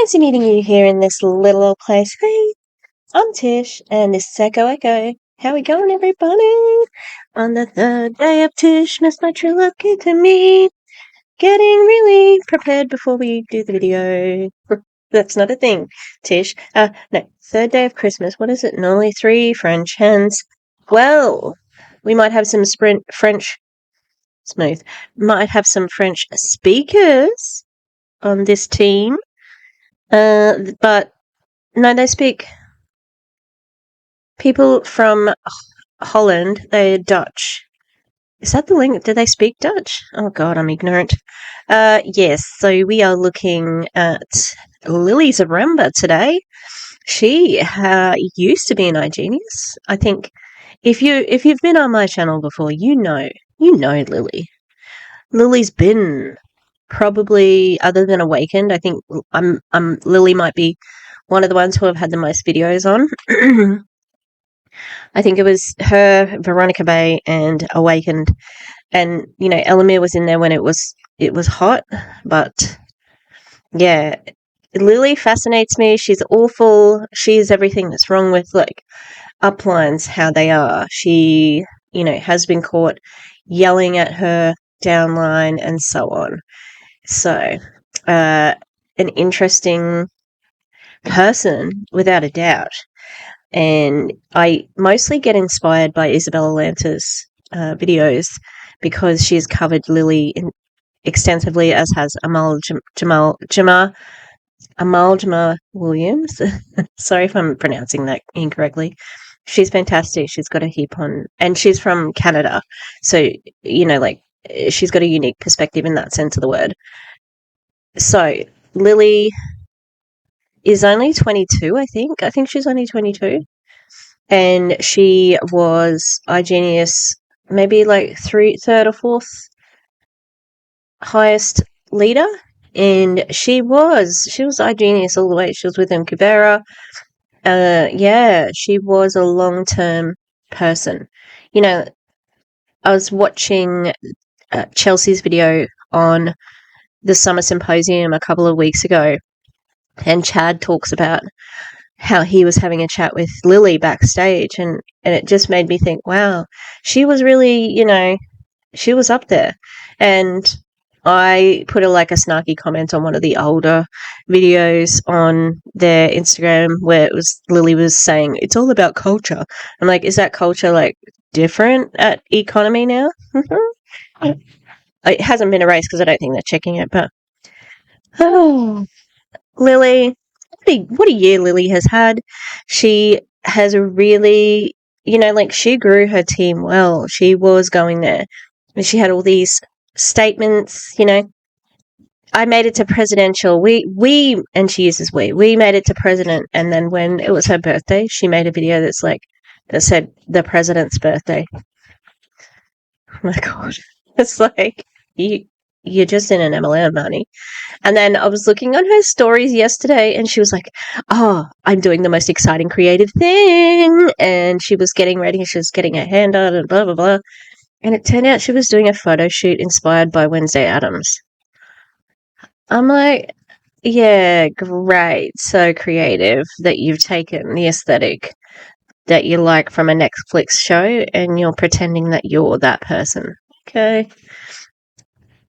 Fancy meeting you here in this little old place. Hey, I'm Tish, and this is Echo. How we going, everybody? On the third day of TISHMAS, my true love came to me. Getting really prepared before we do the video. That's not a thing, Tish. No, third day of Christmas. What is it? Normally 3 French hens. Well, we might have some French speakers on this team. But no, they speak people from Holland. They're Dutch. Is that the link? Do they speak Dutch? Oh God, I'm ignorant. Yes. So we are looking at Lily Zaremba today. She used to be an igenius. I think if you've been on my channel before, you know Lily. Lily's been probably, other than Awakened, I think Lily might be one of the ones who have had the most videos on. I think it was her, Veronica Bay, and Awakened, and Elamir was in there when it was hot. But yeah, Lily fascinates me. She's awful. She's everything that's wrong with uplines, how they are. She has been caught yelling at her downline and so on. So an interesting person without a doubt. And I mostly get inspired by Isabella Lanta's videos because she's covered Lily extensively, as has Amal Jamal Williams. Sorry if I'm pronouncing that incorrectly. She's fantastic. She's got a heap on, and she's from Canada, so she's got a unique perspective in that sense of the word. So Lily is only 22, I think. I think she's only 22. And she was igenius, maybe third or fourth highest leader. And she was igenius all the way. She was with Kuvera. Yeah, she was a long-term person. I was watching Chelsea's video on the Summer Symposium a couple of weeks ago, and Chad talks about how he was having a chat with Lily backstage, and it just made me think, wow, she was really, she was up there. And I put a snarky comment on one of the older videos on their Instagram where Lily was saying it's all about culture. I'm like, is that culture different at Eaconomy now? It hasn't been erased because I don't think they're checking it, but Lily, what a year Lily has had. She has really, she grew her team well. She was going there. And she had all these statements, I made it to presidential. We, and she uses we made it to president. And then when it was her birthday, she made a video that said the president's birthday. Oh my God. It's you're just in an MLM, honey. And then I was looking on her stories yesterday, and she was like, oh, I'm doing the most exciting creative thing. And she was getting ready. She was getting her hand out and blah, blah, blah. And it turned out she was doing a photo shoot inspired by Wednesday Addams. I'm like, yeah, great. So creative that you've taken the aesthetic that you like from a Netflix show and you're pretending that you're that person. Okay.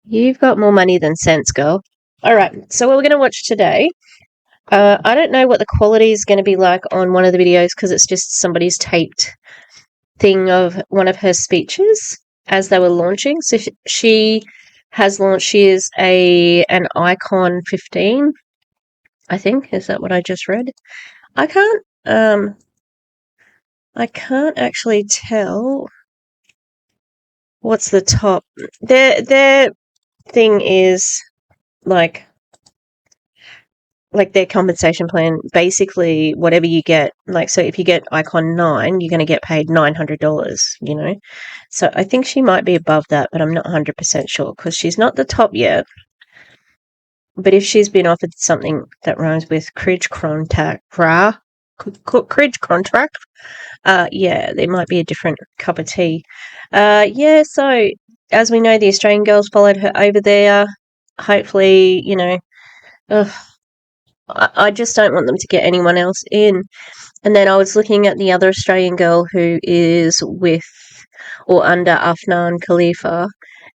You've got more money than sense, girl. All right. So what we're going to watch today, I don't know what the quality is going to be like on one of the videos because it's just somebody's taped thing of one of her speeches as they were launching. So she has launched. She is an Icon 15, I think. Is that what I just read? I can't actually tell what's the top. Their thing is their compensation plan, basically whatever you get, so if you get Icon 9, you're going to get paid $900, So I think she might be above that, but I'm not 100% sure because she's not the top yet. But if she's been offered something that rhymes with Cridge Contract, yeah, there might be a different cup of tea. Yeah, so as we know, the Australian girls followed her over there. Hopefully, I just don't want them to get anyone else in. And then I was looking at the other Australian girl who is with or under Afnan Khalifa,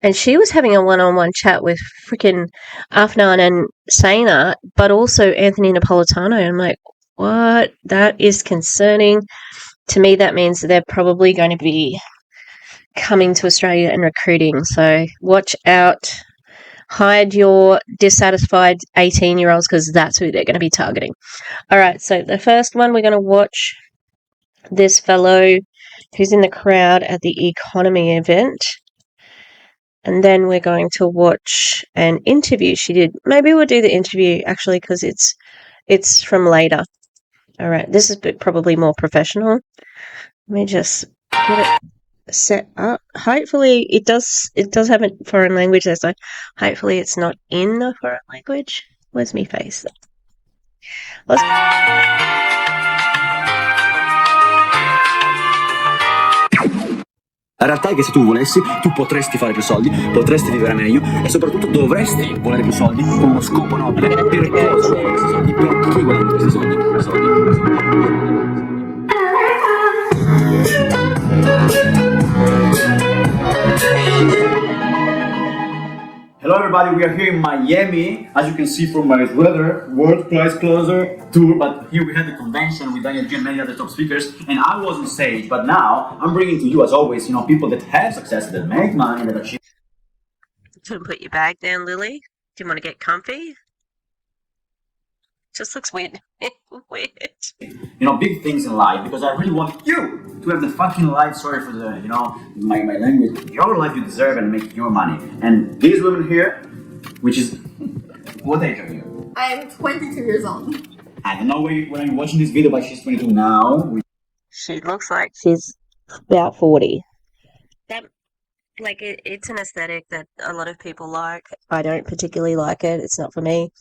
and she was having a one-on-one chat with freaking Afnan and Saina, but also Anthony Napolitano. I'm like, what? That is concerning. To me, that means that they're probably going to be coming to Australia and recruiting. So watch out. Hide your dissatisfied 18-year-olds because that's who they're going to be targeting. All right, so the first one we're going to watch this fellow who's in the crowd at the Eaconomy event. And then we're going to watch an interview she did. Maybe we'll do the interview actually because it's from later. All right, this is probably more professional. Let me just get it set up. Hopefully it does have a foreign language there, so hopefully it's not in the foreign language. Where's my face? Let's La realtà è che se tu volessi, tu potresti fare più soldi, potresti vivere meglio e soprattutto dovresti volere più soldi con uno scopo nobile. Per cosa vuoi questi soldi? Per chi guadagni questi soldi? Hello everybody, we are here in Miami. As you can see from my weather, World Price Closer tour, but here we had the convention with Daniel G and many other top speakers, and I was on stage, but now I'm bringing to you, as always, people that have success, that make money, that achieve. put your bag down, Lily. Do you want to get comfy? Just looks weird. Weird. Big things in life, because I really want you to have the fucking life, sorry for the, my language, your life you deserve and make your money. And these women here, which is, what age are you? I am 22 years old. I don't know when I'm watching this video, but she's 22 now. She looks like she's about 40. It's an aesthetic that a lot of people like. I don't particularly like it. It's not for me.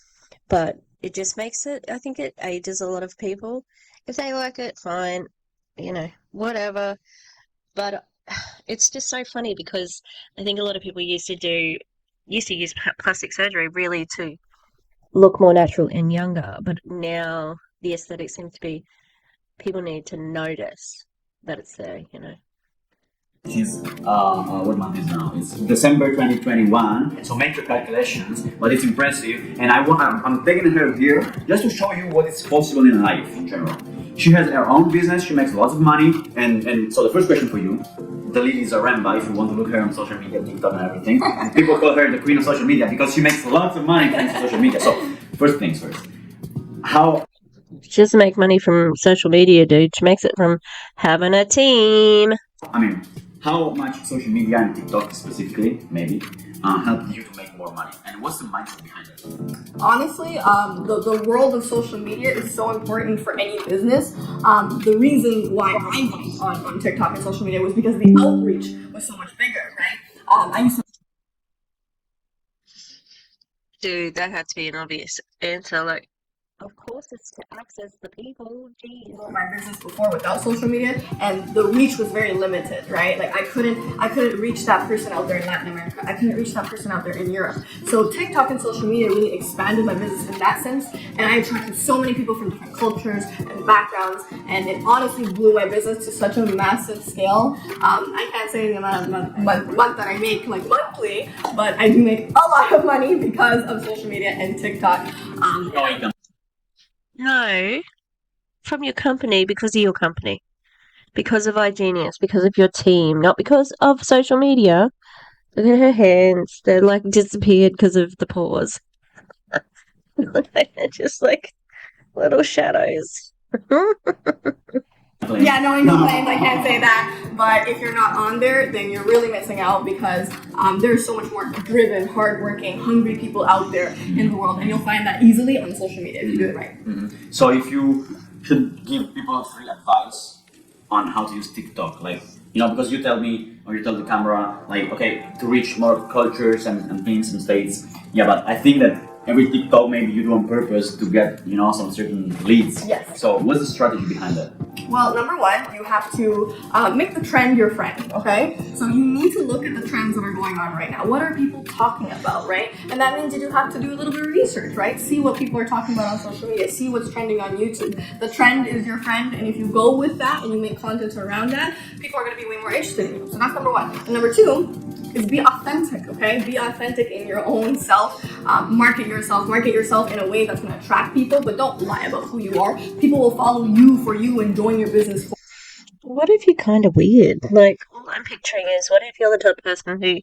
But it just makes it, I think it ages a lot of people. If they like it, fine, whatever. But it's just so funny because I think a lot of people used to use plastic surgery really to look more natural and younger. But now the aesthetic seems to be people need to notice that it's there, It's what month is now? It's December 2021. So make your calculations, but it's impressive. And I'm taking her here just to show you what is possible in life in general. She has her own business. She makes lots of money. And so the first question for you, the Lily Zaremba, if you want to look her on social media, TikTok and everything, people call her the queen of social media because she makes lots of money thanks to social media. So first things first, how? She doesn't make money from social media, dude. She makes it from having a team. How much social media and TikTok specifically, maybe, helped you to make more money? And what's the mindset behind it? Honestly, the world of social media is so important for any business. The reason why I went on TikTok and social media was because the outreach was so much bigger, right? I used to... Dude, that had to be an obvious answer. Of course, it's to access the people. Geez. My business before without social media, and the reach was very limited, right? I couldn't reach that person out there in Latin America. I couldn't reach that person out there in Europe. So TikTok and social media really expanded my business in that sense, and I attracted so many people from different cultures and backgrounds, and it honestly blew my business to such a massive scale. I can't say the amount of month that I make monthly, but I do make a lot of money because of social media and TikTok. No, from your company, because of your company, because of igenius, because of your team, not because of social media. Look at her hands; they're disappeared because of the pause. They're just little shadows. Yeah, no, I can't say that. But if you're not on there, then you're really missing out because there's so much more driven, hardworking, hungry people out there in the world, and you'll find that easily on social media if you do it right. Mm-hmm. So if you should give people free advice on how to use TikTok, because you tell me or you tell the camera, okay, to reach more cultures and things and states. Yeah, but I think that every TikTok maybe you do on purpose to get, some certain leads. Yes. So what's the strategy behind that? Well, number one, you have to make the trend your friend, okay? So you need to look at the trends that are going on right now. What are people talking about, right? And that means you do have to do a little bit of research, right? See what people are talking about on social media. See what's trending on YouTube. The trend is your friend, and if you go with that and you make content around that, people are going to be way more interested in you. So that's number one. And number two is be authentic, okay? Be authentic in your own self. Market yourself. Market yourself in a way that's going to attract people, but don't lie about who you are. People will follow you for you and join your business for. What if you're kind of weird? Like, all I'm picturing is, what if you're the type of person who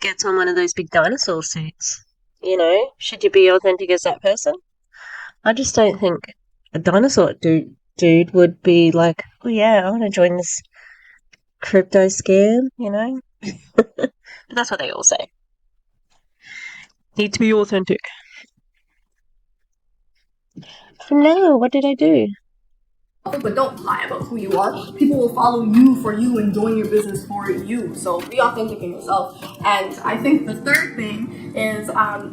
gets on one of those big dinosaur suits? Should you be authentic as that person? I just don't think a dinosaur dude would be like, oh yeah, I want to join this crypto scam. But that's what they all say. Need to be authentic. No, what did I do? But don't lie about who you are. People will follow you for you and join your business for you. So be authentic in yourself. And I think the third thing is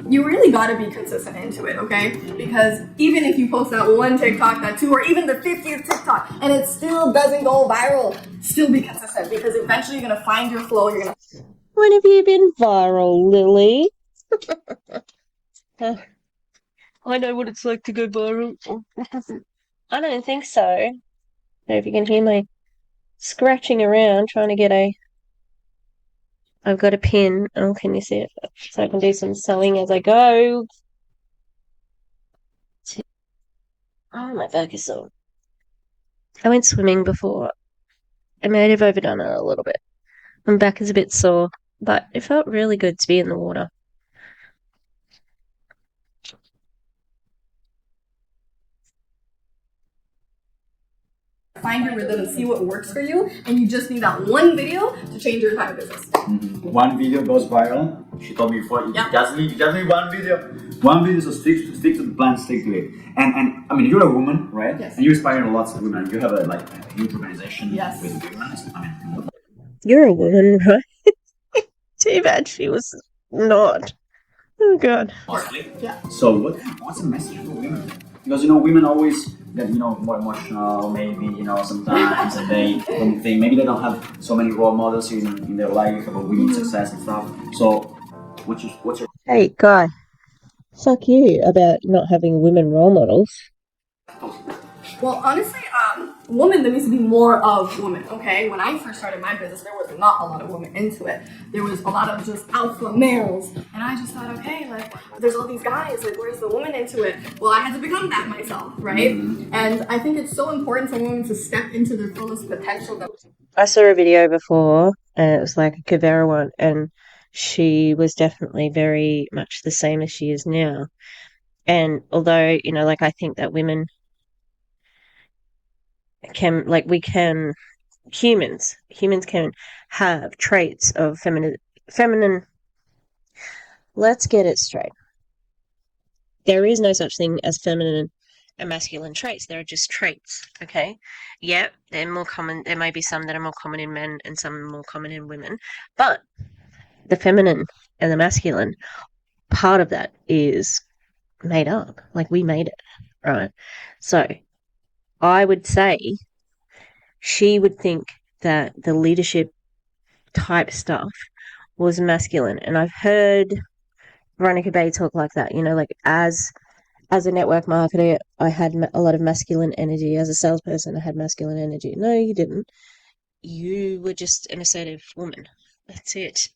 you really got to be consistent into it, okay? Because even if you post that one TikTok, that two, or even the 50th TikTok, and it still doesn't go viral, still be consistent, because eventually you're going to find your flow. You're going to. When have you been viral, Lily? I know what it's like to go viral. I don't think so. I don't know if you can hear my scratching around trying to get I've got a pin. Oh, can you see it? So I can do some sewing as I go. Oh, my back is sore. I went swimming before. I might have overdone it a little bit. My back is a bit sore, but it felt really good to be in the water. Find your rhythm and see what works for you, and you just need that one video to change your entire business. Mm-hmm. One video goes viral. She told me before, you just need one video. One video, so stick to the plan, stick to it. And I mean, you're a woman, right? Yes. And you inspire lots of women. You have a huge organization Yes. with women. You're a woman, right? Too bad she was not. Oh, God. Mostly. Yeah. So what's the message for women? Because women always get more emotional, maybe sometimes, and they don't think, maybe they don't have so many role models in their life about women's success and stuff. So what's your Hey, guy. Fuck you about not having women role models. Well, honestly, women, there needs to be more of women, okay? When I first started my business, there was not a lot of women into it. There was a lot of just alpha males. And I just thought, okay, there's all these guys, where's the woman into it? Well, I had to become that myself, right? And I think it's so important for women to step into their fullest potential. I saw a video before, and it was like a Kavera one, and she was definitely very much the same as she is now. And although, I think that women humans can have traits of feminine. Let's get it straight. There is no such thing as feminine and masculine traits. There are just traits, okay? Yep, they're more common. There may be some that are more common in men and some more common in women. But the feminine and the masculine, part of that is made up. We made it, right? So I would say she would think that the leadership type stuff was masculine. And I've heard Veronica Bay talk like that, as a network marketer, I had a lot of masculine energy. As a salesperson, I had masculine energy. No, you didn't. You were just an assertive woman. That's it,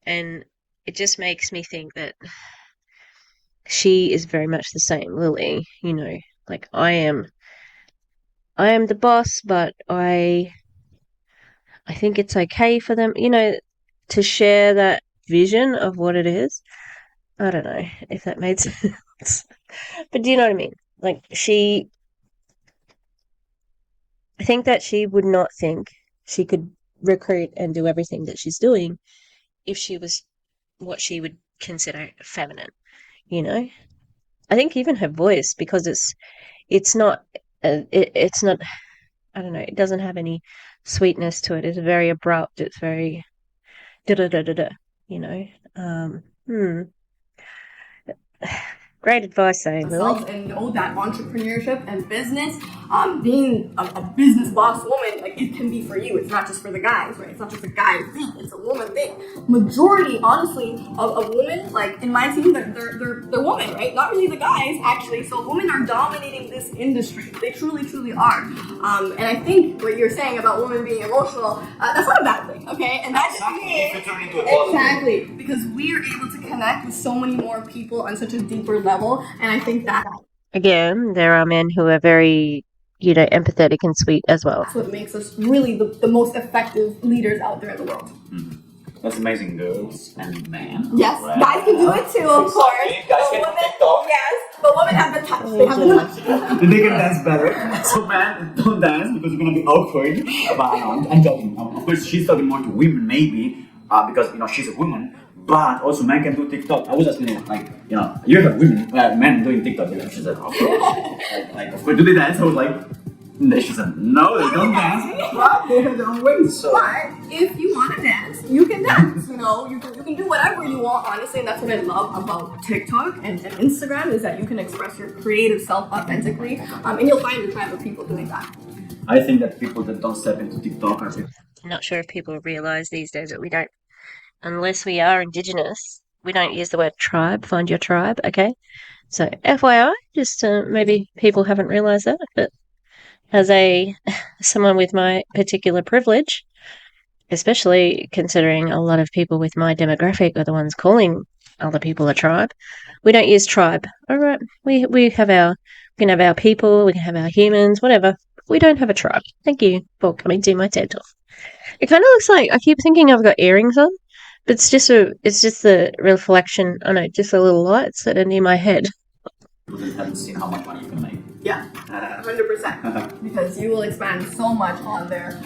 And it just makes me think that she is very much the same, Lily. I am the boss, but I think it's okay for them, to share that vision of what it is. I don't know if that made sense. But do you know what I mean? I think that she would not think she could recruit and do everything that she's doing if she was what she would consider feminine, I think even her voice, because it's not, it's not, I don't know, it doesn't have any sweetness to it. It's very abrupt. It's very da da da da da, Great advice, though, Lily. Themselves and know that entrepreneurship and business, being a business boss woman, like it can be for you. It's not just for the guys, right? It's not just a guy thing. It's a woman thing. Majority, honestly, of women, like in my team, they're women, right? Not really the guys, actually. So women are dominating this industry. They truly are. And I think what you're saying about women being emotional, that's not a bad thing, okay? And that's exactly because we are able to connect with so many more people on such a deeper level, and I think that Again, there are men who are very, empathetic and sweet as well. that's what makes us really the most effective leaders out there in the world. That's amazing, girls and men. Yes, Right. guys can do it too, of course. Guys But can do women, TikTok. yes, but women have the touch. They have the touch. They can dance better. So man, don't dance because you're gonna be awkward. But I'm joking. Of course, she's talking more to women, maybe, because she's a woman. But also, men can do TikTok. I was asking her, like, you have women, men doing TikTok. She said, of course. like, of course, do they dance? I was like, she said, no, they don't dance. But they have their own ways. So. But if you want to dance, you can dance. You can do whatever you want, honestly, and that's what I love about TikTok and Instagram is that you can express your creative self authentically, and you'll find your tribe of people doing that. I think that people that don't step into TikTok are people. I'm not sure if people realize these days that we don't, unless we are Indigenous, we don't use the word tribe. Find your tribe, okay? So FYI, just maybe people haven't realized that, but as someone with my particular privilege, especially considering a lot of people with my demographic are the ones calling other people a tribe, we don't use tribe. All right, we can have our people, we can have our humans, whatever. We don't have a tribe. Thank you for coming to my TED Talk. It kind of looks like I keep thinking I've got earrings on, but it's just the reflection. I know, just the little lights that are near my head. People that haven't seen how much money you can make. Yeah, 100%. Because you will expand so much on there.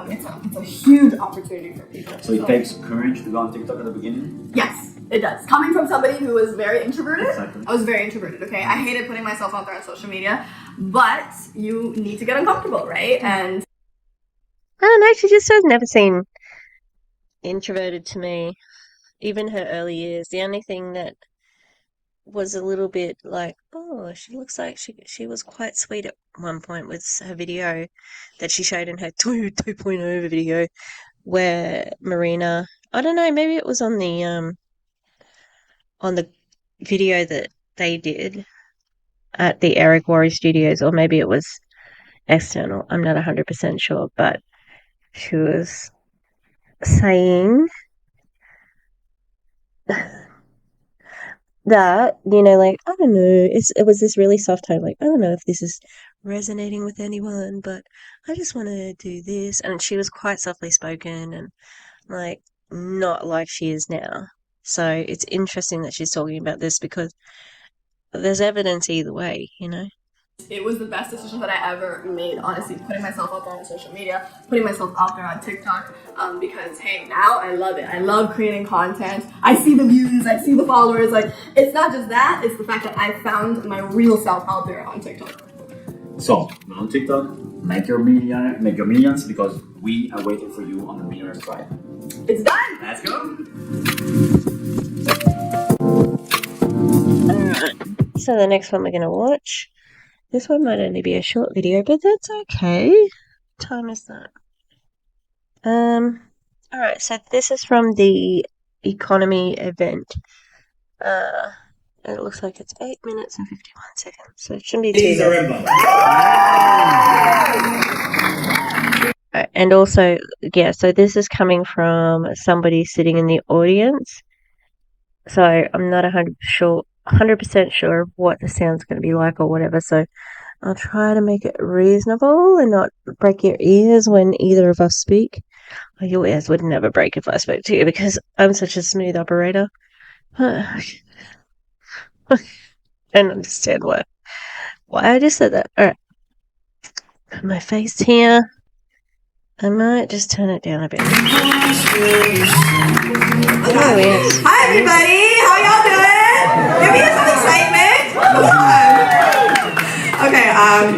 It's a huge opportunity for people. So it takes courage to go on TikTok at the beginning? Yes, it does. Coming from somebody who was very introverted, Exactly. I was very introverted, okay? I hated putting myself out there on social media, but you need to get uncomfortable, right? And I don't know, she just has never seemed introverted to me. Even her early years, the only thing that was a little bit like, oh, she looks like she was quite sweet at one point with her video that she showed in her 2.0 video where Marina, I don't know, maybe it was on the video that they did at the Eric Worre Studios, or maybe it was external. I'm not 100% sure, but she was saying that, like, I don't know, it was this really soft tone, like, I don't know if this is resonating with anyone, but I just want to do this. And she was quite softly spoken and, like, not like she is now. So it's interesting that she's talking about this because there's evidence either way, it was the best decision that I ever made, honestly, putting myself out there on social media, putting myself out there on TikTok, because, hey, now I love it. I love creating content. I see the views, I see the followers. Like, it's not just that, it's the fact that I found my real self out there on TikTok. So, on TikTok, make your millions because we are waiting for you on the Millionaires Tribe. It's done! Let's go! So the next one we're going to watch, this one might only be a short video, but that's okay. What time is that? Alright, so this is from the Eaconomy event. It looks like it's 8 minutes and 51 seconds, so it shouldn't be too Lily long. Zaremba. And also, yeah, so this is coming from somebody sitting in the audience. So I'm not 100% sure what the sound's going to be like or whatever. So I'll try to make it reasonable and not break your ears when either of us speak. Well, your ears would never break if I spoke to you because I'm such a smooth operator. I don't understand why I just said that. Alright. Put my face here. I might just turn it down a bit. Oh, yes. Hi, everybody! How y'all doing? Give me some excitement! Come on! Okay,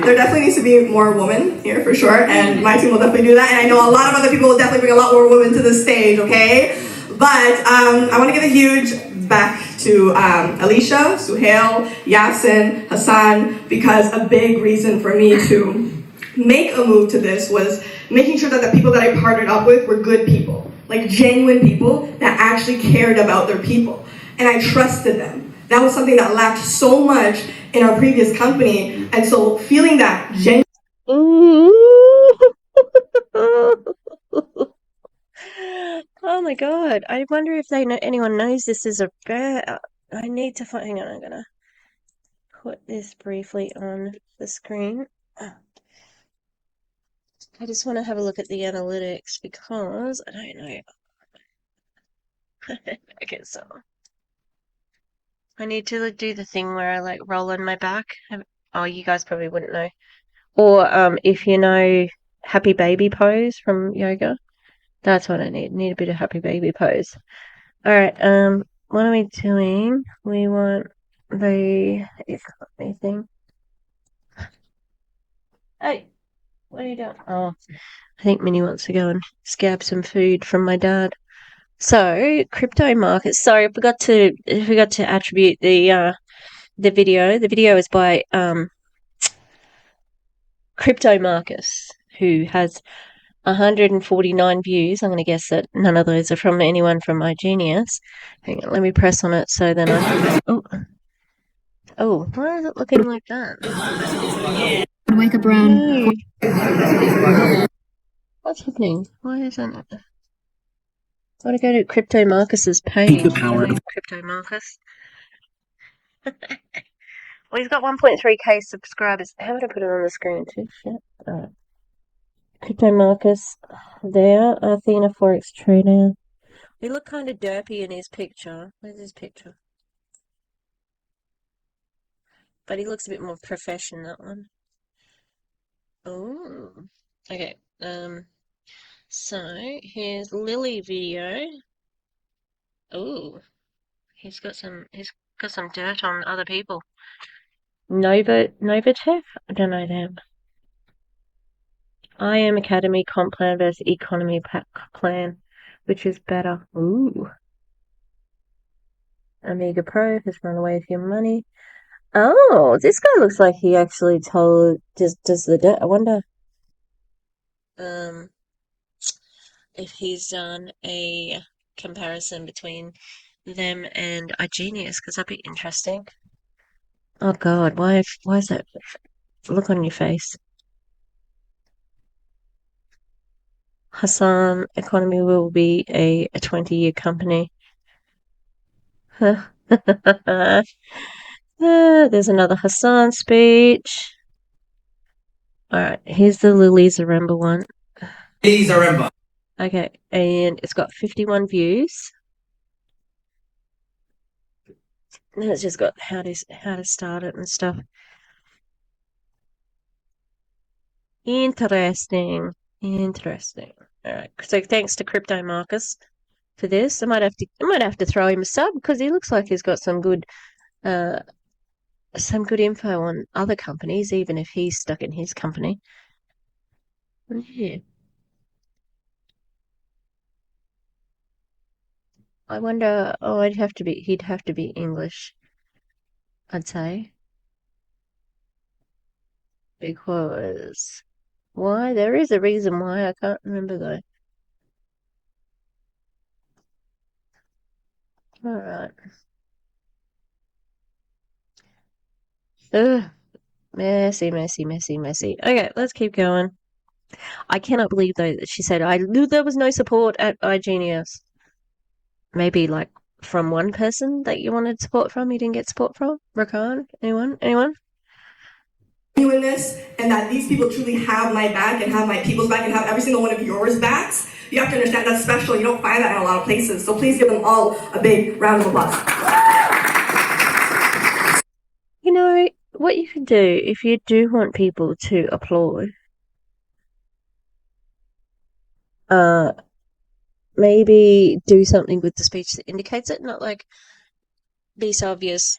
there definitely needs to be more women here for sure, and my team will definitely do that, and I know a lot of other people will definitely bring a lot more women to the stage, okay? But I want to give a huge back to Alicia, Suhail, Yasin, Hassan, because a big reason for me to make a move to this was making sure that the people that I partnered up with were good people, like genuine people that actually cared about their people. And I trusted them. That was something that lacked so much in our previous company. And so feeling that genuine. Oh my god! I wonder if anyone knows this is a bear. I need to find. Hang on, I'm gonna put this briefly on the screen. I just want to have a look at the analytics because I don't know. Okay, so I need to do the thing where I like roll on my back. Oh, you guys probably wouldn't know. Or if you know happy baby pose from yoga, that's what I need. Need a bit of happy baby pose. All right. What are we doing? We want the economy thing. Hey, what are you doing? Oh, I think Minnie wants to go and scab some food from my dad. So, crypto markets. Sorry, I forgot to attribute the video. The video is by Crypto Marcus, who has 149 views. I'm going to guess that none of those are from anyone from igenius. Hang on, let me press on it so then I. Oh, why is it looking like that? Wake up around. No. What's happening? Why isn't it? I want to go to Crypto Marcus's page. The power of Crypto Marcus. Well, he's got 1.3k subscribers. How would I put it on the screen too? Shit. Alright. Crypto Marcus. There. Athena Forex Trader. He looked kind of derpy in his picture. Where's his picture? But he looks a bit more professional, that one. Oh. Okay. So here's Lily video. Oh. He's got some dirt on other people. Novatech? I don't know them. I am Academy comp plan versus Economy plan. Which is better? Ooh. Amiga Pro has run away with your money. Oh, this guy looks like he actually does the dirt. I wonder if he's done a comparison between them and igenius, because that'd be interesting. Oh god, why is that look on your face? Hassan, Economy will be a 20-year company. There's another Hassan speech. Alright, here's the Lily Zaremba one. Lily Zaremba. Okay, and it's got 51 views. And it's just got how to start it and stuff. Interesting. Alright, so thanks to Crypto Marcus for this. I might have to throw him a sub because he looks like he's got some good info on other companies, even if he's stuck in his company. Yeah. I wonder. Oh, he'd have to be English, I'd say, because why? There is a reason why. I can't remember though. All right. Ugh. Messy. Okay, let's keep going. I cannot believe though that she said I knew there was no support at igenius. Maybe like from one person that you wanted support from, you didn't get support from? Rakan? Anyone? Genuineness, and that these people truly have my back and have my people's back and have every single one of yours backs. You have to understand that's special. You don't find that in a lot of places. So please give them all a big round of applause. You know what you could do if you do want people to applaud? Maybe do something with the speech that indicates it, not like be so obvious,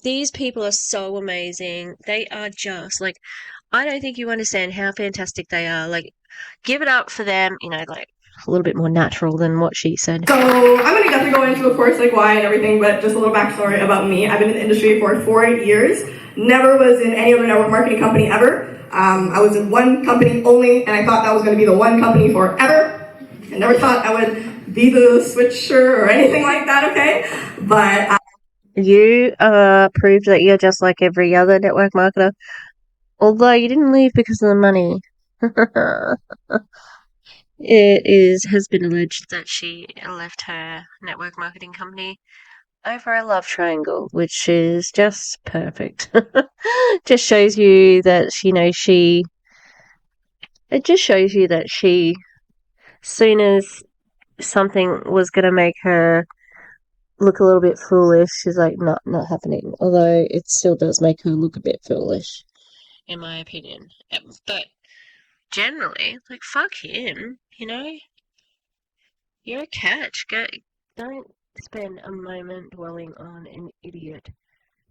these people are so amazing. They are just like, I don't think you understand how fantastic they are. Like, give it up for them, like a little bit more natural than what she said. So I'm gonna definitely go into, of course, like why and everything, but just a little backstory about me. I've been in the industry for 4 years. Never was in any other network marketing company ever. I was in one company only, and I thought that was going to be the one company forever. I never thought I would be the switcher or anything like that. Okay, but You proved that you're just like every other network marketer. Although you didn't leave because of the money. Has been alleged that she left her network marketing company over a love triangle, which is just perfect. Just shows you that it just shows you that she, soon as something was gonna make her look a little bit foolish, she's like, not happening. Although it still does make her look a bit foolish, in my opinion. But generally, like, fuck him, you know? You're a catch. Don't spend a moment dwelling on an idiot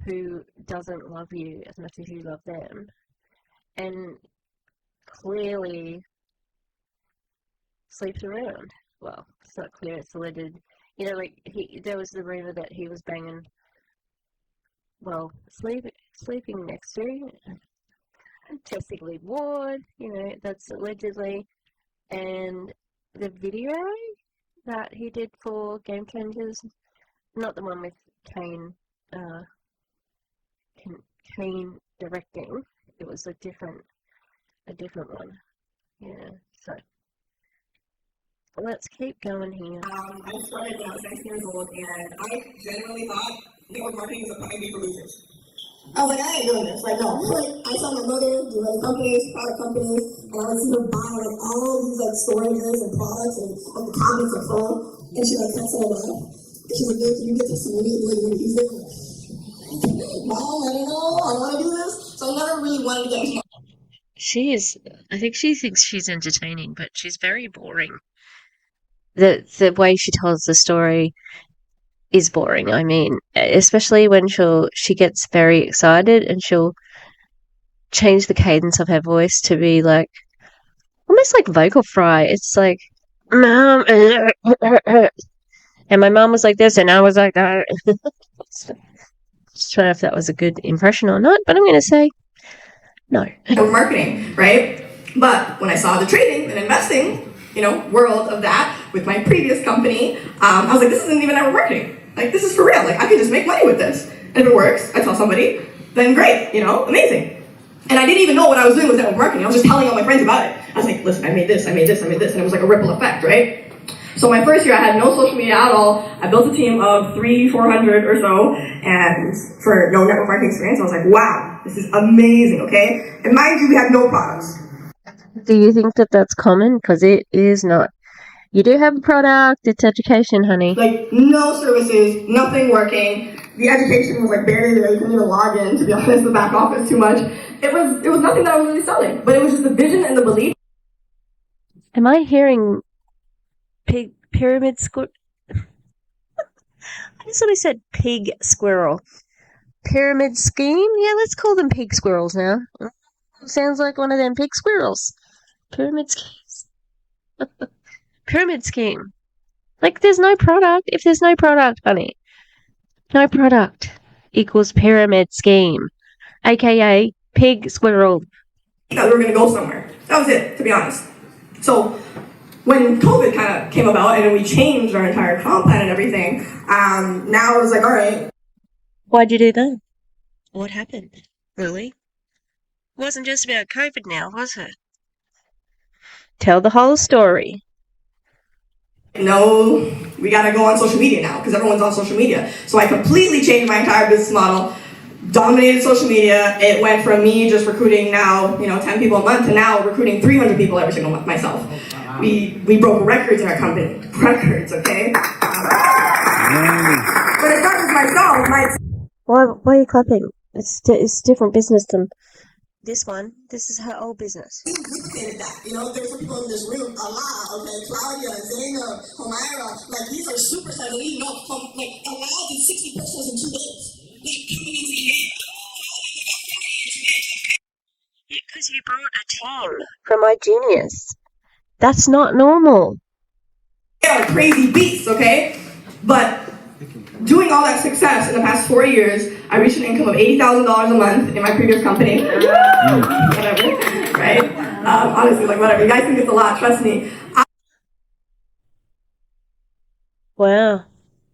who doesn't love you as much as you love them, and clearly sleeps around. Well, it's not clear, it's alleged. You know, like, there was the rumor that he was banging, well, sleeping next to Chelsea Lee Ward, you know, that's allegedly. And the video that he did for Game Changers, not the one with Kane, Kane directing, it was a different one. Yeah, so let's keep going here. I started when I was 19 years old, and I genuinely thought network marketing is a company for losers. I was like, I ain't doing this. Like, no. Like, I saw my mother do other companies, product companies, and I would see her buy like all these like storages and products and like the cabinets are full, and she like cuts them off. And she's like, "Yo, can you get this money? Like, when he's there, Mom, I don't know. I want to do this." So I never really wanted to get into I think she thinks she's entertaining, but she's very boring. The way she tells the story is boring. I mean, especially when she gets very excited and she'll change the cadence of her voice to be like almost like vocal fry. It's like, Mom, and my mom was like this, and I was like that. Just trying if that was a good impression or not, but I'm going to say no. marketing, right? But when I saw the trading and investing, world of that with my previous company, I was like, this isn't even network marketing. Like, this is for real. Like, I could just make money with this. And if it works, I tell somebody, then great, amazing. And I didn't even know what I was doing with network marketing. I was just telling all my friends about it. I was like, listen, I made this, and it was like a ripple effect, right? So my first year, I had no social media at all. I built a team of 400 or so, and for no network marketing experience, I was like, wow, this is amazing, okay? And mind you, we had no products. Do you think that that's common? Because it is not. You do have a product, it's education, honey. Like, no services, nothing working. The education was like barely there. You couldn't even log in, to be honest, the back office too much. It was nothing that I was really selling, but it was just the vision and the belief. Am I hearing pyramid squirrel? I just thought I said pig squirrel. Pyramid scheme? Yeah, let's call them pig squirrels now. Sounds like one of them pig squirrels. Pyramid schemes. Pyramid scheme. Like, there's no product. If there's no product, honey, no product equals pyramid scheme, aka pig squirrel. That we were going to go somewhere. That was it, to be honest. So when COVID kind of came about and we changed our entire comp plan and everything, now it was like, all right. Why'd you do that? What happened, Lily? It wasn't just about COVID now, was it? Tell the whole story. No, we got to go on social media now because everyone's on social media. So I completely changed my entire business model, dominated social media. It went from me just recruiting now, 10 people a month to now recruiting 300 people every single month myself. We broke records in our company. Records, okay? But it's not just myself. Why are you clapping? It's different business than this one. This is her old business. We duplicated that. There's some people in this room, Allah, okay, Claudia, Zainab, Homaira, like these are superstars. And Allah did 60 pesos in 2 days. Like coming into the game. Because you brought a team from igenius. That's not normal. are crazy beasts, okay? But doing all that success in the past 4 years, I reached an income of $80,000 a month in my previous company. Whatever, right? Honestly, like whatever. You guys think it's a lot, trust me. Wow.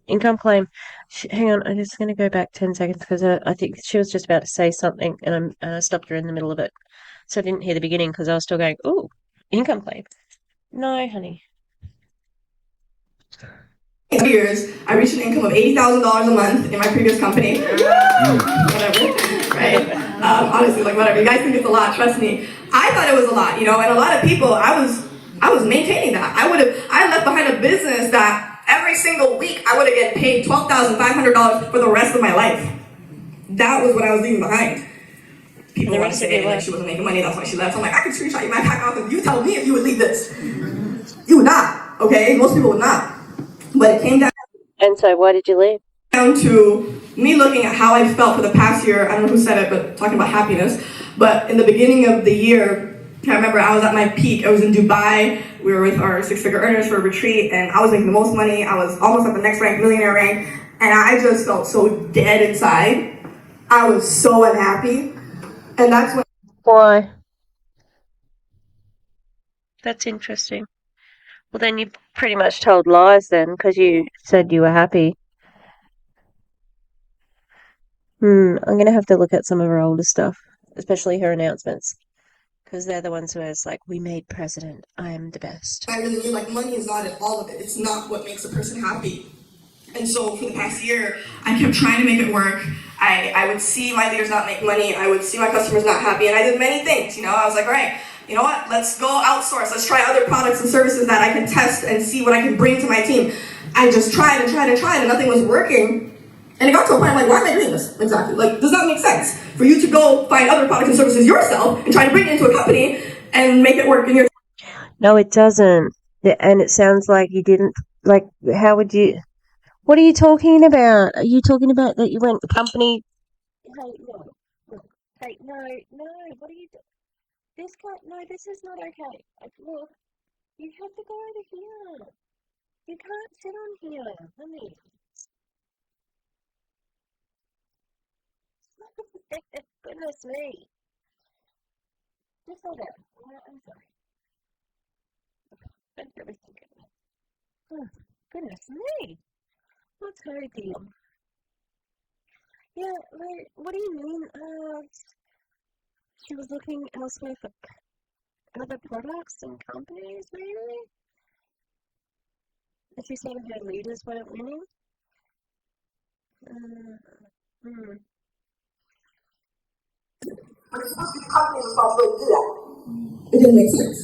Income claim. Hang on, I'm just going to go back 10 seconds because I think she was just about to say something and I stopped her in the middle of it. So I didn't hear the beginning because I was still going, ooh, income claim. No, honey. 4 years, I reached an income of $80,000 a month in my previous company. Whatever, right? Honestly, like whatever. You guys think it's a lot, trust me. I thought it was a lot, you know, and a lot of people, I was maintaining that. I left behind a business that every single week I would have get paid $12,500 for the rest of my life. That was what I was leaving behind. People want to say like she wasn't making money, that's why she left. I'm like, I can screenshot you my back office. You tell me if you would leave this. You would not, okay? Most people would not. But it came down. And so why did you leave? Down to me looking at how I felt for the past year. I don't know who said it, but talking about happiness. But in the beginning of the year, I remember I was at my peak. I was in Dubai. We were with our six-figure earners for a retreat, and I was making the most money. I was almost at the next rank, millionaire rank, and I just felt so dead inside. I was so unhappy, and that's when. Why? That's interesting. Well, then you pretty much told lies then because you said you were happy. I'm going to have to look at some of her older stuff, especially her announcements, because they're the ones where it's like, we made president, I am the best. I really knew like money is not all of it. It's not what makes a person happy. And so for the past year, I kept trying to make it work. I would see my leaders not make money. I would see my customers not happy. And I did many things, you know. I was like, all right, you know what? Let's go outsource. Let's try other products and services that I can test and see what I can bring to my team. I just tried and tried and tried, and nothing was working. And it got to a point, I'm like, why am I doing this? Exactly. Like, does that make sense? For you to go find other products and services yourself and try to bring it into a company and make it work in your... No, it doesn't. And it sounds like you didn't, like, how would you... What are you talking about? Are you talking about that you went company? Hey, no. Hey, no. What are you doing? This can't. No, this is not okay. Look, you have to go over here. You can't sit on here, honey. Goodness me. Just hold on. I'm sorry. Thanks for everything. Oh, goodness me. What's her deal? Yeah, like, what do you mean? She was looking elsewhere for other products and companies, maybe? And she said her leaders weren't winning? But it's supposed to be the company's responsibility to do that. It didn't make sense.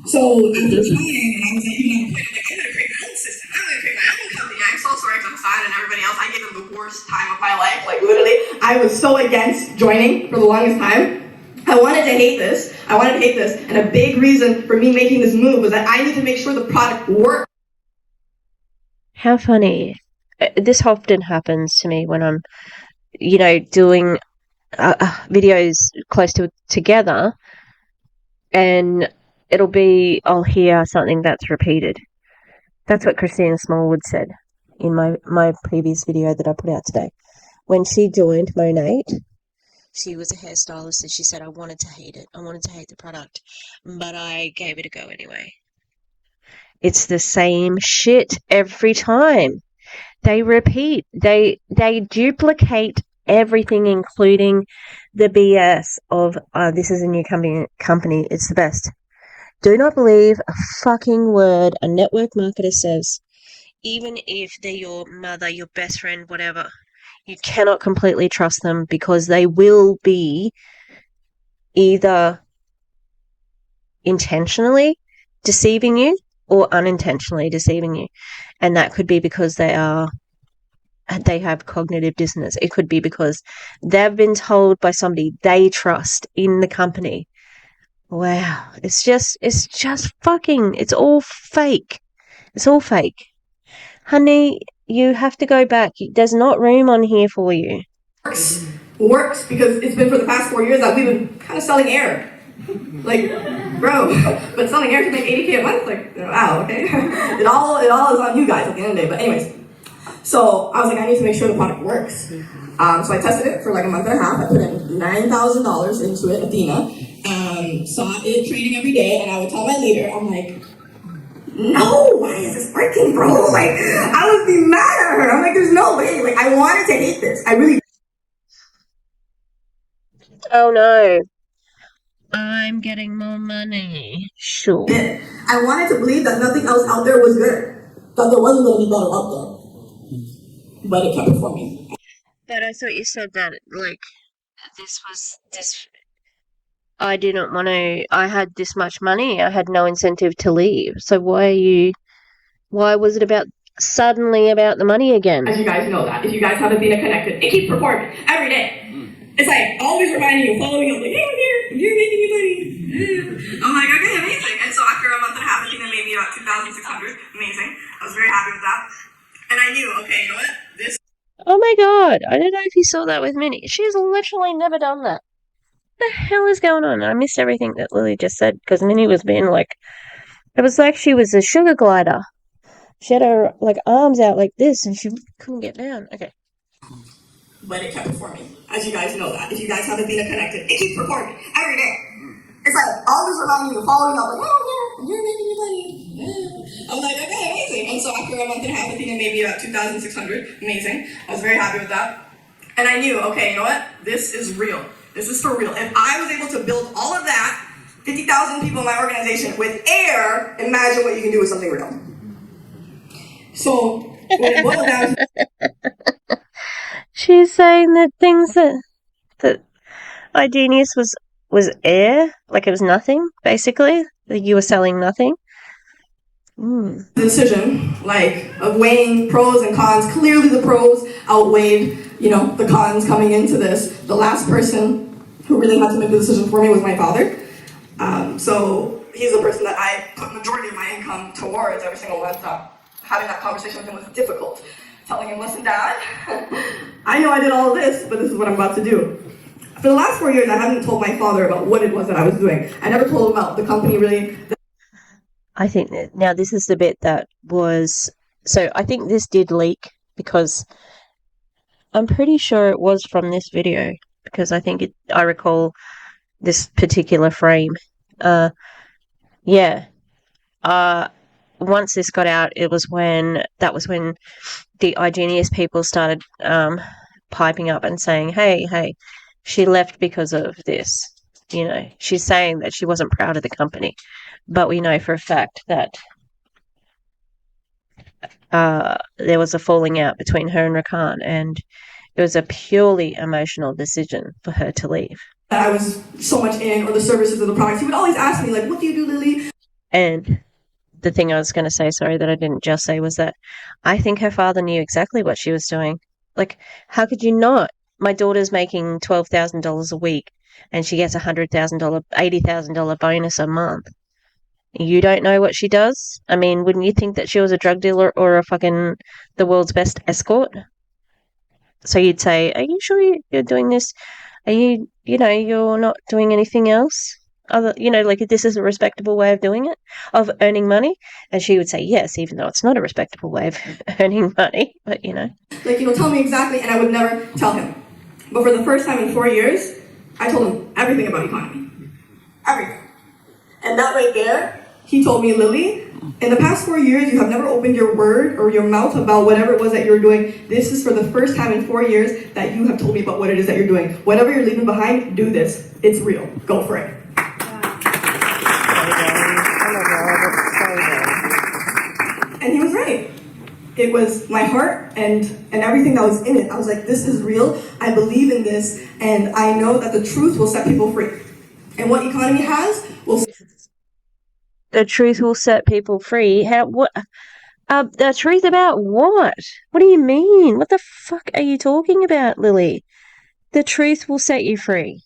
So after trying, I was like, you know, I'm gonna create my own system. I'm gonna create my own company. I'm so sorry because I'm sad and everybody else. I gave them the worst time of my life. Like literally, I was so against joining for the longest time. I wanted to hate this. And a big reason for me making this move was that I need to make sure the product worked. How funny. This often happens to me when I'm, you know, doing videos close together, and I'll hear something that's repeated. That's what Christina Smallwood said in my previous video that I put out today. When she joined Monate, she was a hairstylist and she said, I wanted to hate it. I wanted to hate the product, but I gave it a go anyway. It's the same shit every time. They repeat. They duplicate everything, including the BS of, this is a new company. It's the best. Do not believe a fucking word a network marketer says, even if they're your mother, your best friend, whatever. You cannot completely trust them because they will be either intentionally deceiving you or unintentionally deceiving you. And that could be because they have cognitive dissonance. It could be because they've been told by somebody they trust in the company. Wow. It's just fucking, it's all fake. It's all fake. Honey, you have to go back. There's not room on here for you. Works because it's been for the past 4 years that we've been kind of selling air. Like, bro, but selling hair to make 80K a month, like, wow, okay. it all is on you guys at the end of the day. But anyways, so I was like, I need to make sure the product works. So I tested it for like a month and a half. I put in $9,000 into it, Athena. Saw it trading every day, and I would tell my leader, I'm like, no, why is this working, bro? Like, I would be mad at her. I'm like, there's no way. Like, I wanted to hate this. I really. Oh no. I'm getting more money. Sure. did. I wanted to believe that nothing else out there was good. That there wasn't going to be better out there. But it kept performing. But I thought you said that, like, this. I didn't want to. I had this much money. I had no incentive to leave. So why was it suddenly about the money again? As you guys know that. If you guys haven't been connected, it keeps performing every day. It's like always reminding you, following you, like, hey, I'm here, you're making me money. I'm like, okay, amazing. And so after a month and a half, I think I made me about 2,600. Amazing. I was very happy with that. And I knew, okay, you know what? This. Oh my god! I don't know if you saw that with Minnie. She's literally never done that. What the hell is going on? I missed everything that Lily just said because Minnie was being like, it was like she was a sugar glider. She had her like arms out like this, and she couldn't get down. Okay. But it kept performing. As you guys know that. If you guys haven't been connected, it keeps performing every day. It's like always reminding you, following up, like, oh yeah, you're making me money. Yeah. I'm like, okay, amazing. And so after a month and a half, I think I made me about 2,600. Amazing. I was very happy with that. And I knew, okay, you know what? This is real. This is for real. If I was able to build all of that, 50,000 people in my organization with air, imagine what you can do with something real. So when it boiled down to. She's saying that things that igenius was air, like it was nothing, basically. Like you were selling nothing. The decision, like, of weighing pros and cons. Clearly the pros outweighed, the cons coming into this. The last person who really had to make the decision for me was my father. So he's the person that I put majority of my income towards every single month. Having that conversation with him was difficult. Telling him, listen, Dad, I know I did all of this, but this is what I'm about to do. For the last 4 years, I haven't told my father about what it was that I was doing. I never told him about the company really. I think that now this is the bit that was. So I think this did leak because I'm pretty sure it was from this video because I think I recall this particular frame. Yeah. Once this got out, that was when the igenius people started piping up and saying, hey, she left because of this. She's saying that she wasn't proud of the company, but we know for a fact that there was a falling out between her and Rakan, and it was a purely emotional decision for her to leave. I was so much in, or the services or the products. He would always ask me, like, what do you do, Lily? And the thing I was going to say, sorry, that I didn't just say was that I think her father knew exactly what she was doing. Like, how could you not? My daughter's making $12,000 a week and she gets $100,000, $80,000 bonus a month. You don't know what she does? I mean, wouldn't you think that she was a drug dealer or the world's best escort? So you'd say, are you sure you're doing this? Are you're not doing anything else? Like if this is a respectable way of doing it, of earning money? And she would say yes, even though it's not a respectable way of earning money, but Like, tell me exactly, and I would never tell him. But for the first time in 4 years, I told him everything about Eaconomy. Everything. And that right there, he told me, Lily, in the past 4 years, you have never opened your word or your mouth about whatever it was that you were doing. This is for the first time in 4 years that you have told me about what it is that you're doing. Whatever you're leaving behind, do this. It's real. Go for it. And he was right. It was my heart and everything that was in it. I was like, this is real. I believe in this. And I know that the truth will set people free. And what Eaconomy has will. The truth will set people free. The truth about what? What do you mean? What the fuck are you talking about, Lily? The truth will set you free.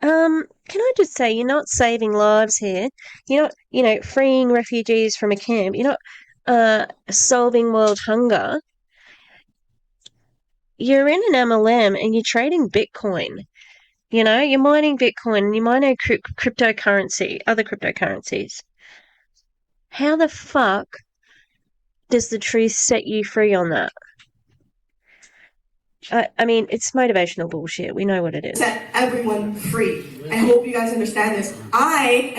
Can I just say, you're not saving lives here. You're not, freeing refugees from a camp. You're not, solving world hunger. You're in an MLM and you're trading Bitcoin. You're mining Bitcoin, you're mining cryptocurrency, other cryptocurrencies. How the fuck does the truth set you free on that? I mean, it's motivational bullshit. We know what it is. Set everyone free. I hope you guys understand this.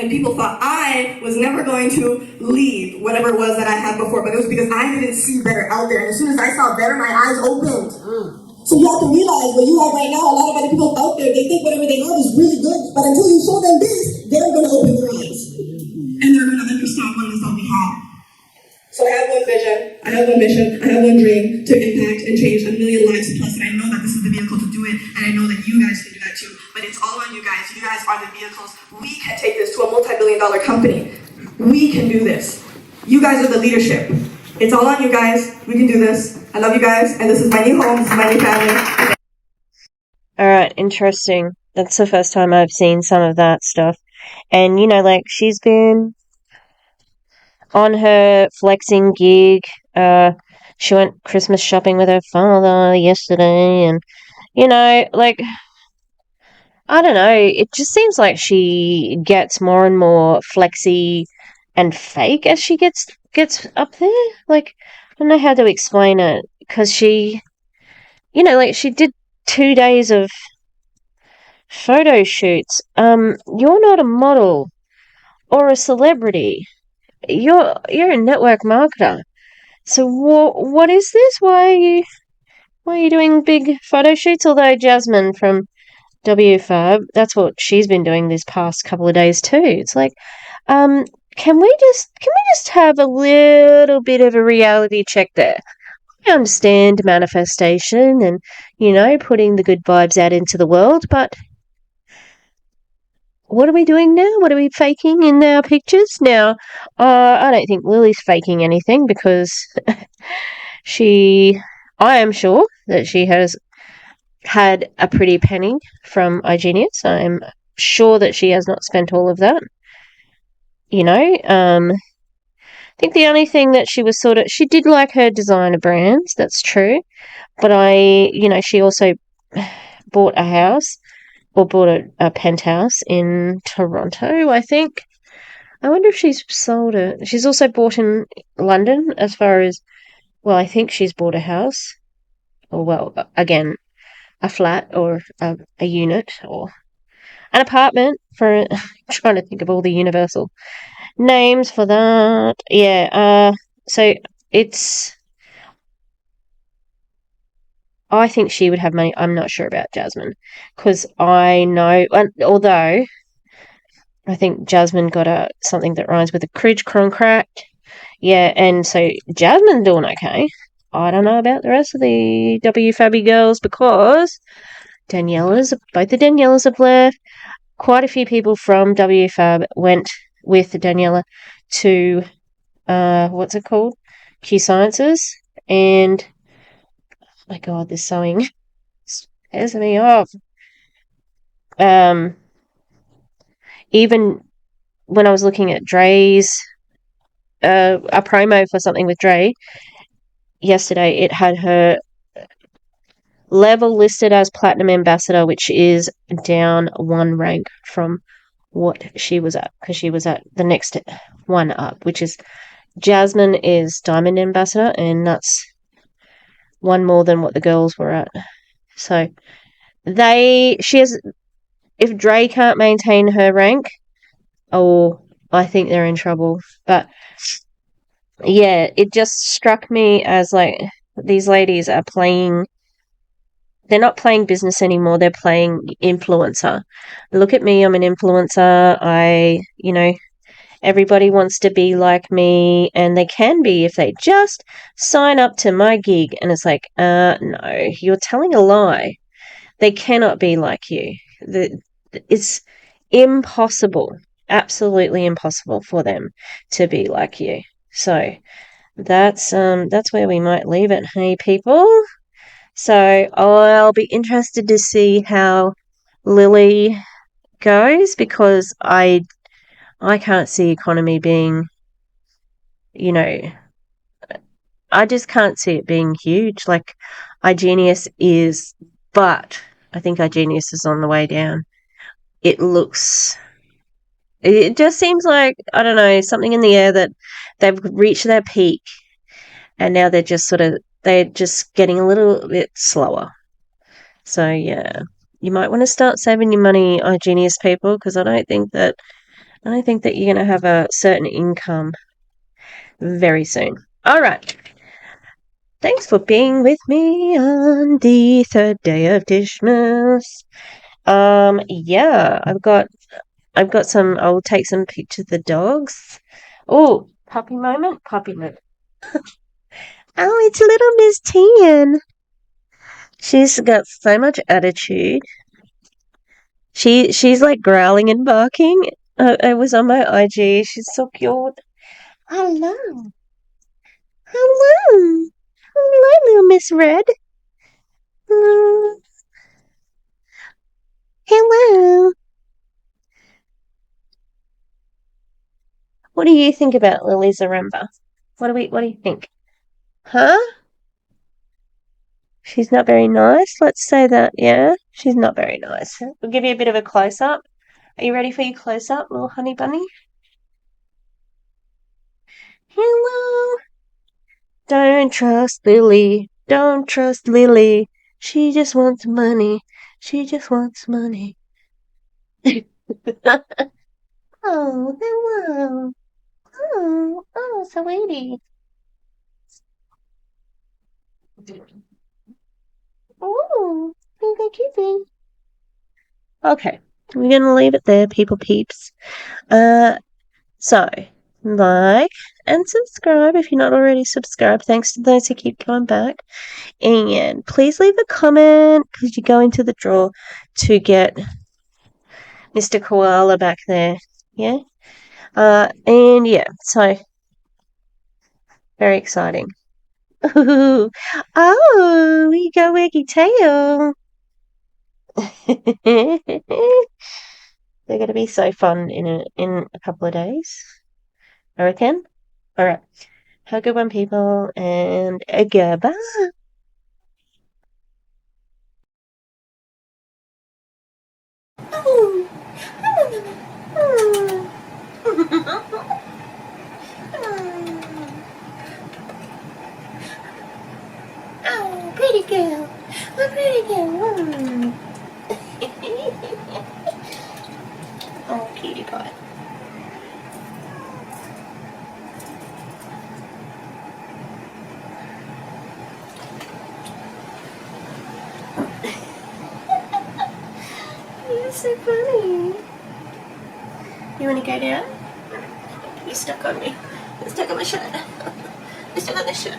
People thought I was never going to leave whatever it was that I had before, but it was because I didn't see better out there. And as soon as I saw better, my eyes opened. So you have to realize where you are right now, a lot of other people out there, they think whatever they have is really good, but until you show them this, they're going to open their eyes. And they're going to understand what it is that we have. So I have one vision, I have one mission, I have one dream to impact and change 1 million lives plus, and I know that this is the vehicle to do it, and I know that you guys can do that too, but it's all on you guys. You guys are the vehicles. We can take this to a multi-billion-dollar company. We can do this. You guys are the leadership. It's all on you guys. We can do this. I love you guys, and this is my new home, this is my new family. Alright, interesting. That's the first time I've seen some of that stuff. And, she's been on her flexing gig. She went Christmas shopping with her father yesterday, and, I don't know, it just seems like she gets more and more flexy and fake as she gets up there. Like, I don't know how to explain it, because she did 2 days of photo shoots. You're not a model or a celebrity. You're a network marketer. So what is this? Why are you doing big photo shoots? Although Jasmine from WFAB, that's what she's been doing this past couple of days too. It's like, can we just have a little bit of a reality check there? I understand manifestation and, putting the good vibes out into the world, but what are we doing now? What are we faking in our pictures? Now, I don't think Lily's faking anything because I am sure that she has had a pretty penny from igenius. I'm sure that she has not spent all of that. I think the only thing that she did like her designer brands, that's true. But she also bought a house or bought a penthouse in Toronto, I think. I wonder if she's sold it. She's also bought in London I think she's bought a house. Or, again, a flat or a unit or an apartment for I'm trying to think of all the universal names for that. Yeah, so I think she would have money. I'm not sure about Jasmine because I know, although I think Jasmine got something that rhymes with a cridge cracked. Yeah, and so Jasmine's doing okay. I don't know about the rest of the WFABby girls because both the Daniellas have left. Quite a few people from WFAB went with Daniela to what's it called? Q Sciences, and oh my god, this sewing scares me off. Even when I was looking at Dre's a promo for something with Dre yesterday, it had her level listed as platinum ambassador, which is down one rank from what she was at, because she was at the next one up, which is Jasmine is diamond ambassador, and that's one more than what the girls were at. So if Dre can't maintain her rank, I think they're in trouble. But yeah, it just struck me as like these ladies are they're not playing business anymore, they're playing influencer. Look at me, I'm an influencer. Everybody wants to be like me, and they can be if they just sign up to my gig. And it's like, no, you're telling a lie. They cannot be like you. It's impossible, absolutely impossible for them to be like you. So that's where we might leave it, hey people. So I'll be interested to see how Lily goes, because I can't see Eaconomy being, I just can't see it being huge. Like, igenius is, but I think igenius is on the way down. It just seems like, I don't know, something in the air that they've reached their peak and now they're just getting a little bit slower. So yeah, you might want to start saving your money, igenius people, because I don't think that you're going to have a certain income very soon. All right. Thanks for being with me on the third day of TISHMAS. Yeah, I've got some. I'll take some pictures of the dogs. Oh, puppy moment, puppy moment. Oh, it's little Miss Tian. She's got so much attitude. She's like growling and barking. I was on my IG. She's so cute. Hello, hello, hello, little Miss Red. Mm, hello. What do you think about Lily Zaremba? What do you think? Huh? She's not very nice. Let's say that, yeah. She's not very nice. We'll give you a bit of a close up. Are you ready for your close up, little honey bunny? Hello. Don't trust Lily. Don't trust Lily. She just wants money. She just wants money. Oh, hello. Oh, sweetie. Oh, he's a kissing. Okay, we're gonna leave it there, people peeps. So like and subscribe if you're not already subscribed. Thanks to those who keep coming back. And please leave a comment because you go into the draw to get Mr. Koala back there. Yeah. And yeah, so very exciting. Oh, we go waggy tail. They're gonna be so fun in a couple of days. I reckon. Alright. Have a good one, people, and goodbye. Oh, pretty girl. Oh, pretty girl. Oh, cutie pie. You're so funny. You want to go down? You're stuck on me. You're stuck on my shirt. You're stuck on the shirt.